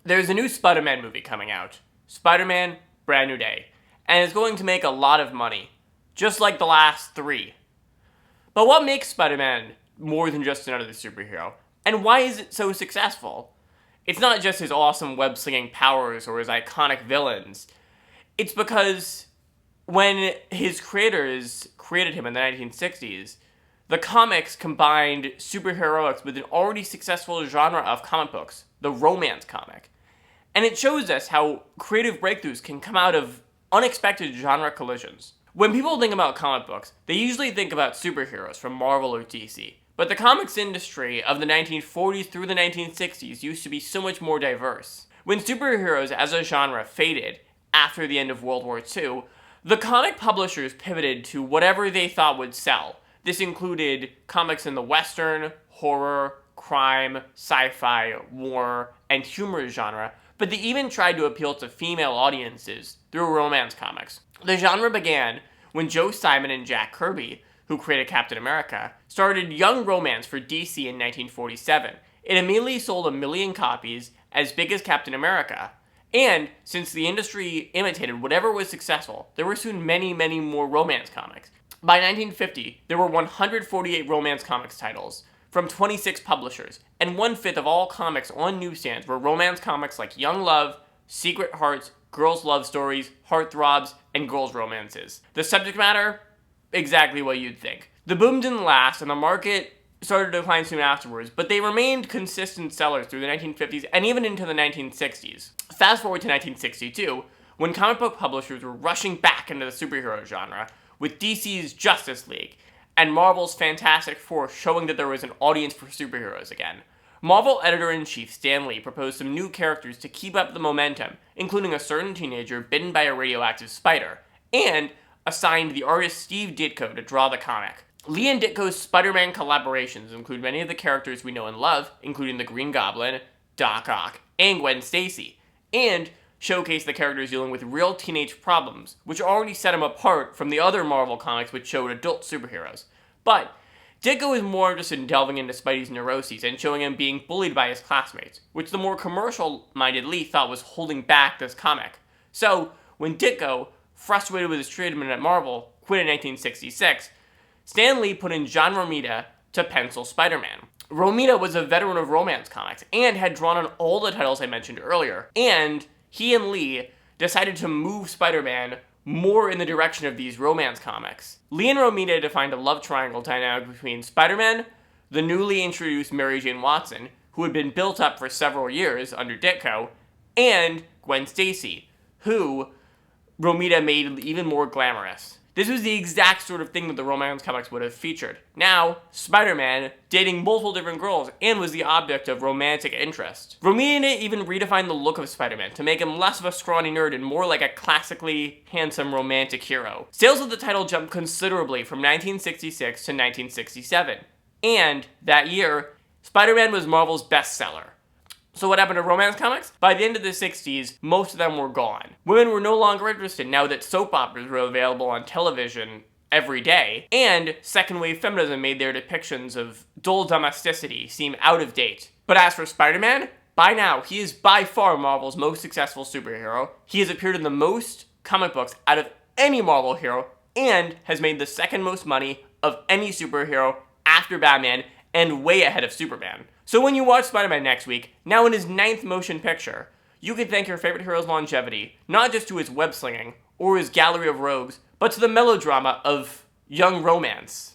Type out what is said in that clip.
There's a new Spider-Man movie coming out, Spider-Man Brand New Day, and it's going to make a lot of money, just like the last three. But what makes Spider-Man more than just another superhero? And why is it so successful? It's not just his awesome web-slinging powers or his iconic villains. It's because when his creators created him in the 1960s, the comics combined superheroics with an already successful genre of comic books, the romance comic. And it shows us how creative breakthroughs can come out of unexpected genre collisions. When people think about comic books, they usually think about superheroes from Marvel or DC. But the comics industry of the 1940s through the 1960s used to be so much more diverse. When superheroes as a genre faded after the end of World War II, the comic publishers pivoted to whatever they thought would sell. This included comics in the Western, horror, crime, sci-fi, war, and humor genre, but they even tried to appeal to female audiences through romance comics. The genre began when Joe Simon and Jack Kirby, who created Captain America, started Young Romance for DC in 1947. It immediately sold 1 million copies, as big as Captain America. And since the industry imitated whatever was successful, there were soon many, many more romance comics. By 1950, there were 148 romance comics titles from 26 publishers, and 1/5 of all comics on newsstands were romance comics like Young Love, Secret Hearts, Girls' Love Stories, Heartthrobs, and Girls' Romances. The subject matter? Exactly what you'd think. The boom didn't last, and the market started to decline soon afterwards, but they remained consistent sellers through the 1950s and even into the 1960s. Fast forward to 1962, when comic book publishers were rushing back into the superhero genre, with DC's Justice League, and Marvel's Fantastic Four showing that there was an audience for superheroes again. Marvel editor-in-chief Stan Lee proposed some new characters to keep up the momentum, including a certain teenager bitten by a radioactive spider, and assigned the artist Steve Ditko to draw the comic. Lee and Ditko's Spider-Man collaborations include many of the characters we know and love, including the Green Goblin, Doc Ock, and Gwen Stacy, and showcase the characters dealing with real teenage problems, which already set him apart from the other Marvel comics which showed adult superheroes. But Ditko is more interested in delving into Spidey's neuroses and showing him being bullied by his classmates, which the more commercial-minded Lee thought was holding back this comic. So, when Ditko, frustrated with his treatment at Marvel, quit in 1966, Stan Lee put in John Romita to pencil Spider-Man. Romita was a veteran of romance comics and had drawn on all the titles I mentioned earlier, and he and Lee decided to move Spider-Man more in the direction of these romance comics. Lee and Romita defined a love triangle dynamic between Spider-Man, the newly introduced Mary Jane Watson, who had been built up for several years under Ditko, and Gwen Stacy, who Romita made even more glamorous. This was the exact sort of thing that the romance comics would have featured. Now, Spider-Man dating multiple different girls and was the object of romantic interest. Romita even redefined the look of Spider-Man to make him less of a scrawny nerd and more like a classically handsome romantic hero. Sales of the title jumped considerably from 1966 to 1967. And that year, Spider-Man was Marvel's bestseller. So what happened to romance comics? By the end of the 60s, most of them were gone. Women were no longer interested now that soap operas were available on television every day, and second-wave feminism made their depictions of dull domesticity seem out of date. But as for Spider-Man, by now, he is by far Marvel's most successful superhero. He has appeared in the most comic books out of any Marvel hero, and has made the second most money of any superhero after Batman, and way ahead of Superman. So when you watch Spider-Man next week, now in his 9th motion picture, you can thank your favorite hero's longevity, not just to his web-slinging, or his gallery of rogues, but to the melodrama of young romance.